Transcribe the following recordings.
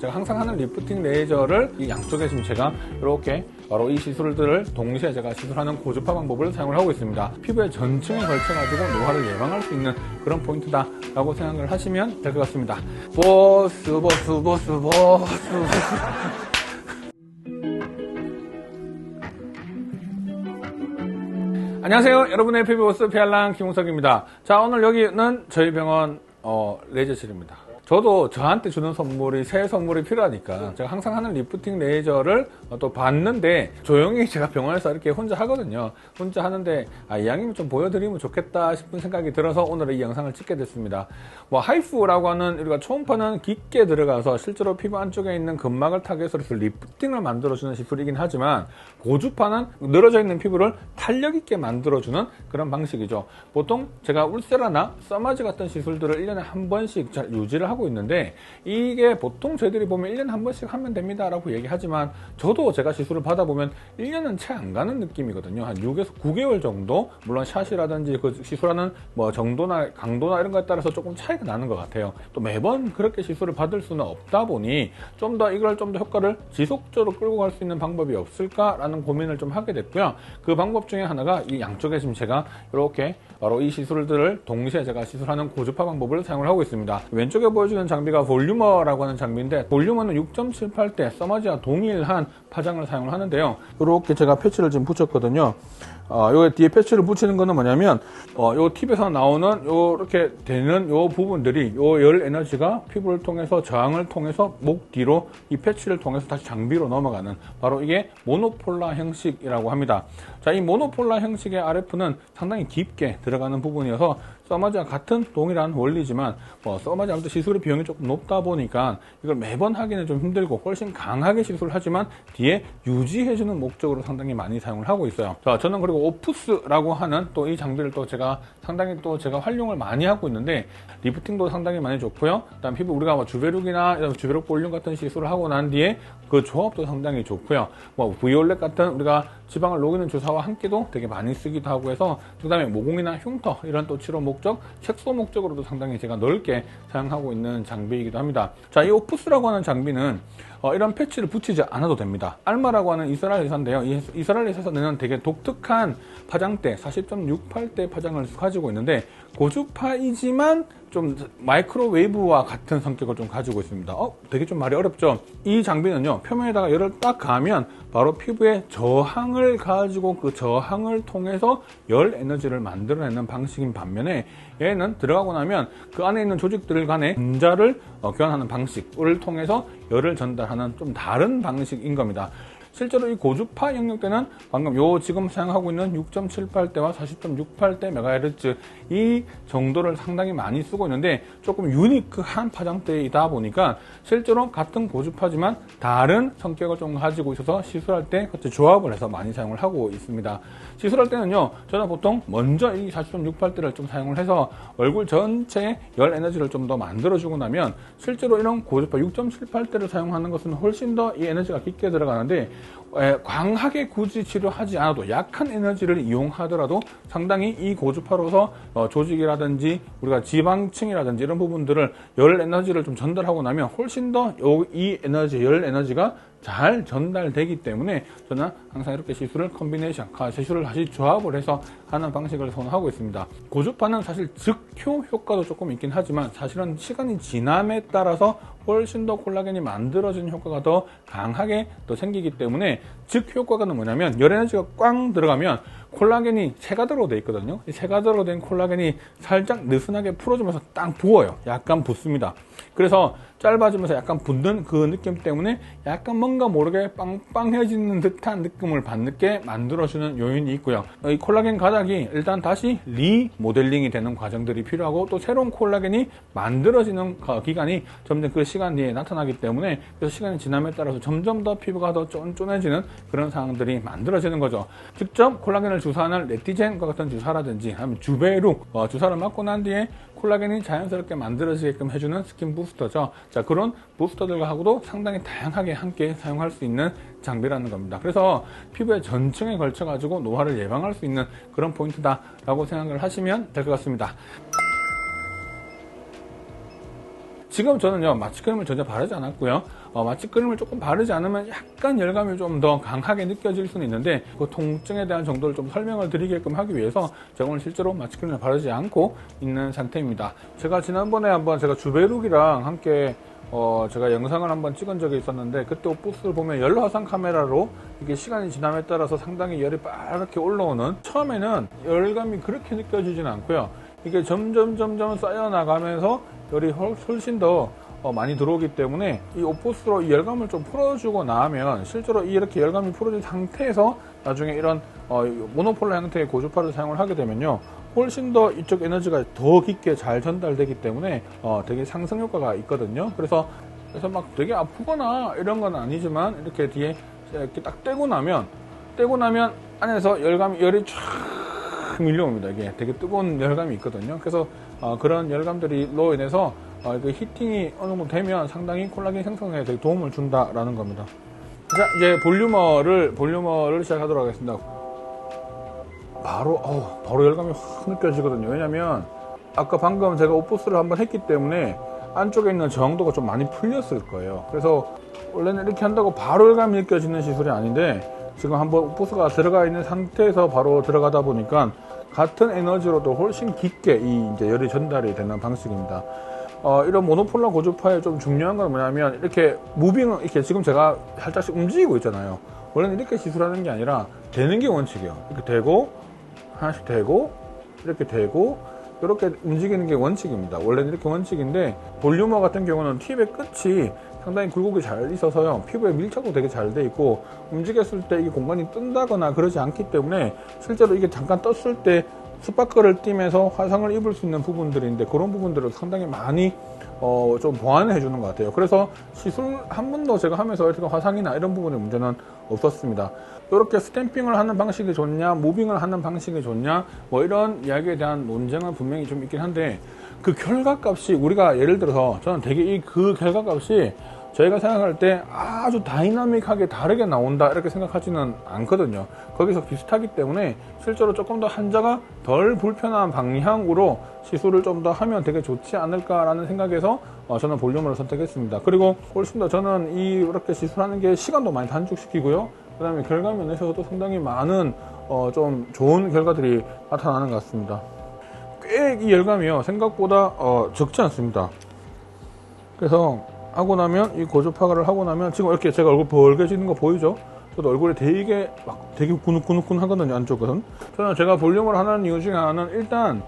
제가 항상 하는 리프팅 레이저를 이 양쪽에 지금 제가 이렇게 바로 이 시술들을 동시에 제가 시술하는 고주파 방법을 사용을 하고 있습니다. 피부의 전층에 걸쳐가지고 노화를 예방할 수 있는 그런 포인트다 라고 생각을 하시면 될 것 같습니다. 보스. 안녕하세요. 여러분의 피부보스 피알랑 김홍석입니다. 자, 오늘 여기는 저희 병원 레이저실입니다. 저도 저한테 주는 선물이 새 선물이 필요하니까 제가 항상 하는 리프팅 레이저를 또 봤는데 조용히 제가 병원에서 이렇게 혼자 하거든요. 혼자 하는데 이왕이면 좀 보여드리면 좋겠다 싶은 생각이 들어서 오늘 이 영상을 찍게 됐습니다. 하이프라고 하는 우리가 초음파는 깊게 들어가서 실제로 피부 안쪽에 있는 근막을 타겟으로 해서 리프팅을 만들어주는 시술이긴 하지만 고주파는 늘어져 있는 피부를 탄력 있게 만들어주는 그런 방식이죠. 보통 제가 울세라나 써마지 같은 시술들을 1년에 한 번씩 잘 유지를 하고 있는데 이게 보통 저희들이 보면 1년에 한 번씩 하면 됩니다 라고 얘기하지만 저도 제가 시술을 받아보면 1년은 채 안 가는 느낌이거든요. 한 6에서 9개월 정도, 물론 샷이라든지 그 시술하는 정도나 강도나 이런 거에 따라서 조금 차이가 나는 것 같아요. 또 매번 그렇게 시술을 받을 수는 없다 보니 좀 더 이걸 좀 더 효과를 지속적으로 끌고 갈 수 있는 방법이 없을까라는 고민을 좀 하게 됐고요. 그 방법 중에 하나가 이 양쪽에 지금 제가 이렇게 바로 이 시술들을 동시에 제가 시술하는 고주파 방법을 사용을 하고 있습니다. 왼쪽에 보여주는 장비가 볼륨어라고 하는 장비인데 볼륨어는 6.78대 써마지와 동일한 파장을 사용을 하는데요. 이렇게 제가 패치를 지금 붙였거든요. 요 뒤에 패치를 붙이는 거는 뭐냐면 요 팁에서 나오는 요렇게 되는 요 부분들이 요 열 에너지가 피부를 통해서 저항을 통해서 목 뒤로 이 패치를 통해서 다시 장비로 넘어가는 바로 이게 모노폴라 형식이라고 합니다. 자, 이 모노폴라 형식의 RF는 상당히 깊게 들어가는 부분이어서 써마지와 같은 동일한 원리지만 써마지 아무튼 시술의 비용이 조금 높다 보니까 이걸 매번 하기는 좀 힘들고 훨씬 강하게 시술을 하지만 뒤에 유지해주는 목적으로 상당히 많이 사용을 하고 있어요. 자, 저는 그리고 오프스라고 하는 또 이 장비를 또 제가 상당히 또 제가 활용을 많이 하고 있는데 리프팅도 상당히 많이 좋고요. 그다음 피부 우리가 주베룩이나 주베룩 볼륨 같은 시술을 하고 난 뒤에 그 조합도 상당히 좋고요. 브이올렛 같은 우리가 지방을 녹이는 주사와 함께도 되게 많이 쓰기도 하고 해서 그다음에 모공이나 흉터 이런 또 치료 목적, 색소 목적으로도 상당히 제가 넓게 사용하고 있는 장비이기도 합니다. 자, 이 오프스라고 하는 장비는 이런 패치를 붙이지 않아도 됩니다. 알마라고 하는 이스라엘 회사인데요. 이 이스라엘 회사에서는 되게 독특한 파장대 40.68대 파장을 가지고 있는데 고주파이지만 좀 마이크로웨이브와 같은 성격을 좀 가지고 있습니다. 되게 좀 말이 어렵죠? 이 장비는요, 표면에다가 열을 딱 가하면 바로 피부의 저항을 가지고 그 저항을 통해서 열 에너지를 만들어내는 방식인 반면에 얘는 들어가고 나면 그 안에 있는 조직들 간의 분자를 교환하는 방식을 통해서 열을 전달하는 좀 다른 방식인 겁니다. 실제로 이 고주파 영역대는 방금 지금 사용하고 있는 6.78대와 40.68대 MHz 이 정도를 상당히 많이 쓰고 있는데 조금 유니크한 파장대이다 보니까 실제로 같은 고주파지만 다른 성격을 좀 가지고 있어서 시술할 때 같이 조합을 해서 많이 사용을 하고 있습니다. 시술할 때는요, 저는 보통 먼저 이 40.68대를 좀 사용을 해서 얼굴 전체에 열 에너지를 좀 더 만들어주고 나면 실제로 이런 고주파 6.78대를 사용하는 것은 훨씬 더 이 에너지가 깊게 들어가는데 강하게 굳이 치료하지 않아도 약한 에너지를 이용하더라도 상당히 이 고주파로서 조직이라든지 우리가 지방층이라든지 이런 부분들을 열 에너지를 좀 전달하고 나면 훨씬 더 이 에너지, 열 에너지가 잘 전달되기 때문에 저는 항상 이렇게 시술을 시술을 다시 조합을 해서 하는 방식을 선호하고 있습니다. 고주파는 사실 즉효 효과도 조금 있긴 하지만 사실은 시간이 지남에 따라서 훨씬 더 콜라겐이 만들어지는 효과가 더 강하게 또 생기기 때문에 즉 효과가 뭐냐면 열 에너지가 꽝 들어가면 콜라겐이 세가닥으로 되어 있거든요. 이 세가닥으로 된 콜라겐이 살짝 느슨하게 풀어주면서 딱 부어요. 약간 붓습니다. 그래서 짧아지면서 약간 붓는 그 느낌 때문에 약간 뭔가 모르게 빵빵해지는 듯한 느낌을 받게 만들어주는 요인이 있고요. 이 콜라겐 가닥이 일단 다시 리모델링이 되는 과정들이 필요하고 또 새로운 콜라겐이 만들어지는 기간이 점점 그 시간 뒤에 나타나기 때문에 그래서 시간이 지남에 따라서 점점 더 피부가 더 쫀쫀해지는 그런 상황들이 만들어지는 거죠. 직접 콜라겐을 주사하는 레티젠과 같은 주사라든지 아니면 주베룩 주사를 맞고 난 뒤에 콜라겐이 자연스럽게 만들어지게끔 해주는 스킨 부스터죠. 자, 그런 부스터들하고도 상당히 다양하게 함께 사용할 수 있는 장비라는 겁니다. 그래서 피부의 전층에 걸쳐 가지고 노화를 예방할 수 있는 그런 포인트다 라고 생각을 하시면 될 것 같습니다. 지금 저는요 마취크림을 전혀 바르지 않았고요. 마취크림을 조금 바르지 않으면 약간 열감이 좀 더 강하게 느껴질 수는 있는데 그 통증에 대한 정도를 좀 설명을 드리게끔 하기 위해서 제가 오늘 실제로 마취크림을 바르지 않고 있는 상태입니다. 제가 지난번에 한번 제가 주베룩이랑 함께 제가 영상을 한번 찍은 적이 있었는데 그때 옷부스를 보면 열화상 카메라로 이게 시간이 지남에 따라서 상당히 열이 빠르게 올라오는, 처음에는 열감이 그렇게 느껴지진 않고요. 이게 점점 쌓여 나가면서 열이 훨씬 더 많이 들어오기 때문에 이 옷부스로 이 열감을 좀 풀어주고 나면 실제로 이렇게 열감이 풀어진 상태에서 나중에 이런 모노폴라 형태의 고주파를 사용을 하게 되면요, 훨씬 더 이쪽 에너지가 더 깊게 잘 전달되기 때문에 되게 상승 효과가 있거든요. 그래서 막 되게 아프거나 이런 건 아니지만 이렇게 뒤에 이렇게 딱 떼고 나면 안에서 열이 쫙 밀려옵니다. 이게 되게 뜨거운 열감이 있거든요. 그래서 그런 열감들로 인해서 그 히팅이 어느 정도 되면 상당히 콜라겐 생성에 되게 도움을 준다라는 겁니다. 자, 이제 볼륨어를 시작하도록 하겠습니다. 바로 열감이 확 느껴지거든요. 왜냐면 아까 방금 제가 옷부스를 한번 했기 때문에 안쪽에 있는 저항도가 좀 많이 풀렸을 거예요. 그래서 원래는 이렇게 한다고 바로 열감이 느껴지는 시술이 아닌데 지금 한번 옷부스가 들어가 있는 상태에서 바로 들어가다 보니까 같은 에너지로도 훨씬 깊게 이제 열이 전달이 되는 방식입니다. 이런 모노폴라 고주파의 좀 중요한 건 뭐냐면 이렇게 이렇게 지금 제가 살짝씩 움직이고 있잖아요. 원래는 이렇게 시술하는 게 아니라 되는 게 원칙이에요. 이렇게 대고 하나씩 대고 이렇게 대고 이렇게 움직이는 게 원칙입니다. 원래는 이렇게 원칙인데 볼륨어 같은 경우는 팁의 끝이 상당히 굴곡이 잘 있어서요, 피부에 밀착도 되게 잘 돼 있고 움직였을 때 이게 공간이 뜬다거나 그러지 않기 때문에 실제로 이게 잠깐 떴을 때 스파크를 띠면서 화상을 입을 수 있는 부분들인데 그런 부분들을 상당히 많이 좀 보완해 주는 것 같아요. 그래서 시술 한 번도 제가 하면서 이렇게 화상이나 이런 부분의 문제는 없었습니다. 이렇게 스탬핑을 하는 방식이 좋냐, 무빙을 하는 방식이 좋냐, 뭐 이런 이야기에 대한 논쟁은 분명히 좀 있긴 한데 그 결과값이 우리가 예를 들어서 저는 되게 그 결과값이 저희가 생각할 때 아주 다이나믹하게 다르게 나온다 이렇게 생각하지는 않거든요. 거기서 비슷하기 때문에 실제로 조금 더 환자가 덜 불편한 방향으로 시술을 좀 더 하면 되게 좋지 않을까라는 생각에서 저는 볼륨을 선택했습니다. 그리고 훨씬 더 저는 이렇게 시술하는 게 시간도 많이 단축시키고요, 그 다음에 결과 면에서도 상당히 많은 좀 좋은 결과들이 나타나는 것 같습니다. 꽤 이 열감이요 생각보다 적지 않습니다. 그래서 하고 나면 이 고주파를 하고 나면 지금 이렇게 제가 얼굴 벌개지는 거 보이죠? 저도 얼굴이 되게 구눅구눅 하거든요. 안쪽은. 저는 제가 볼륨을 하는 이유 중에 하나는 일단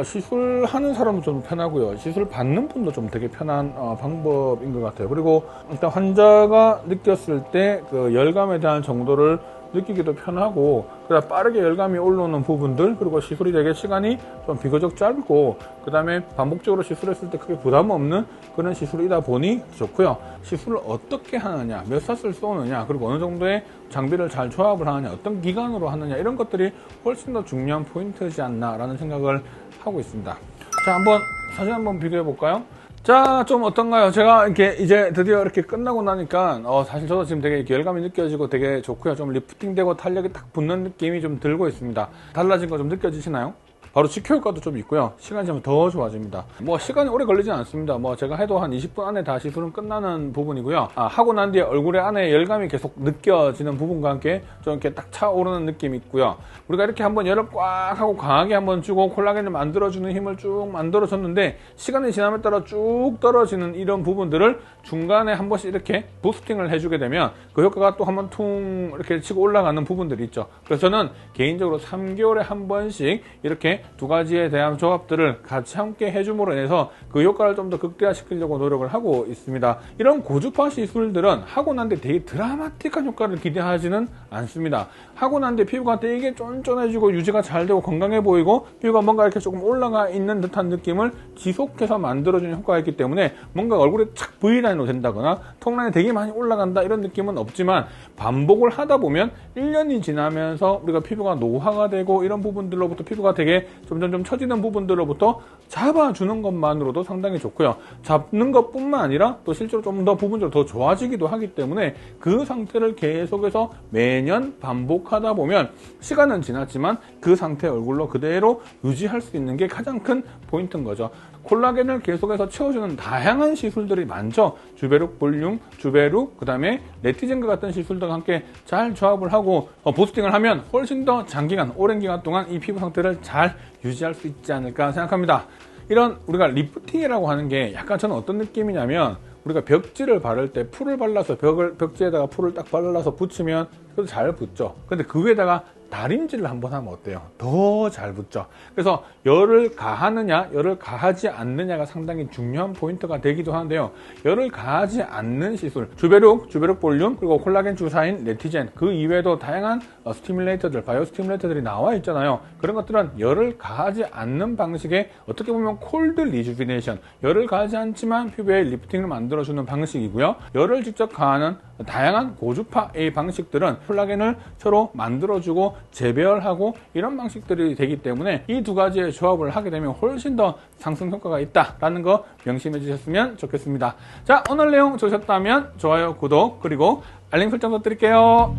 시술하는 사람도 좀 편하고요, 시술 받는 분도 좀 되게 편한 방법인 것 같아요. 그리고 일단 환자가 느꼈을 때 그 열감에 대한 정도를 느끼기도 편하고, 그다음 빠르게 열감이 올라오는 부분들, 그리고 시술이 되게 시간이 좀 비교적 짧고, 그 다음에 반복적으로 시술했을 때 크게 부담 없는 그런 시술이다 보니 좋고요. 시술을 어떻게 하느냐, 몇 샷을 쏘느냐, 그리고 어느 정도의 장비를 잘 조합을 하느냐, 어떤 기간으로 하느냐, 이런 것들이 훨씬 더 중요한 포인트이지 않나라는 생각을 하고 있습니다. 자, 한번 사진 한번 비교해 볼까요? 자, 좀 어떤가요? 제가 이렇게 이제 드디어 이렇게 끝나고 나니까 사실 저도 지금 되게 열감이 느껴지고 되게 좋고요. 좀 리프팅되고 탄력이 딱 붙는 느낌이 좀 들고 있습니다. 달라진 거 좀 느껴지시나요? 바로 직효 효과도 좀 있고요. 시간이 좀 더 좋아집니다. 뭐 시간이 오래 걸리진 않습니다. 뭐 제가 해도 한 20분 안에 다 시술은 끝나는 부분이고요. 하고 난 뒤에 얼굴에 안에 열감이 계속 느껴지는 부분과 함께 좀 이렇게 딱 차오르는 느낌이 있고요. 우리가 이렇게 한번 열을 꽉 하고 강하게 한번 주고 콜라겐을 만들어주는 힘을 쭉 만들어줬는데 시간이 지남에 따라 쭉 떨어지는 이런 부분들을 중간에 한 번씩 이렇게 부스팅을 해주게 되면 그 효과가 또 한번 퉁 이렇게 치고 올라가는 부분들이 있죠. 그래서 저는 개인적으로 3개월에 한 번씩 이렇게 두 가지에 대한 조합들을 같이 함께 해줌으로 인해서 그 효과를 좀 더 극대화시키려고 노력을 하고 있습니다. 이런 고주파 시술들은 하고 난 뒤에 되게 드라마틱한 효과를 기대하지는 않습니다. 하고 난 뒤에 피부가 되게 쫀쫀해지고 유지가 잘 되고 건강해 보이고 피부가 뭔가 이렇게 조금 올라가 있는 듯한 느낌을 지속해서 만들어주는 효과가 있기 때문에 뭔가 얼굴에 착 V라인으로 된다거나 턱라인이 되게 많이 올라간다 이런 느낌은 없지만 반복을 하다 보면 1년이 지나면서 우리가 피부가 노화가 되고 이런 부분들로부터 피부가 되게 점점 처지는 부분들로부터 잡아주는 것만으로도 상당히 좋고요. 잡는 것뿐만 아니라 또 실제로 좀 더 부분적으로 더 좋아지기도 하기 때문에 그 상태를 계속해서 매년 반복하다 보면 시간은 지났지만 그 상태의 얼굴로 그대로 유지할 수 있는 게 가장 큰 포인트인 거죠. 콜라겐을 계속해서 채워주는 다양한 시술들이 많죠. 주베룩 볼륨, 주베룩, 그 다음에 레티젠과 같은 시술들과 함께 잘 조합을 하고 부스팅을 하면 훨씬 더 장기간, 오랜 기간 동안 이 피부 상태를 잘 유지할 수 있지 않을까 생각합니다. 이런 우리가 리프팅이라고 하는 게 약간 저는 어떤 느낌이냐면, 우리가 벽지를 바를 때 풀을 발라서 벽지에다가 풀을 딱 발라서 붙이면 그래도 잘 붙죠. 근데 그 위에다가 다림질을 한번 하면 어때요? 더 잘 붙죠. 그래서 열을 가하느냐, 열을 가하지 않느냐가 상당히 중요한 포인트가 되기도 하는데요. 열을 가하지 않는 시술, 주베룩 볼륨, 그리고 콜라겐 주사인 레티젠, 그 이외에도 다양한 스티뮬레이터들, 바이오 스티뮬레이터들이 나와 있잖아요. 그런 것들은 열을 가하지 않는 방식의, 어떻게 보면 콜드 리주비네이션, 열을 가하지 않지만 피부에 리프팅을 만들어주는 방식이고요. 열을 직접 가하는 다양한 고주파의 방식들은 콜라겐을 서로 만들어주고 재배열하고 이런 방식들이 되기 때문에 이 두 가지의 조합을 하게 되면 훨씬 더 상승 효과가 있다라는 거 명심해 주셨으면 좋겠습니다. 자, 오늘 내용 좋으셨다면 좋아요, 구독, 그리고 알림 설정 부탁드릴게요.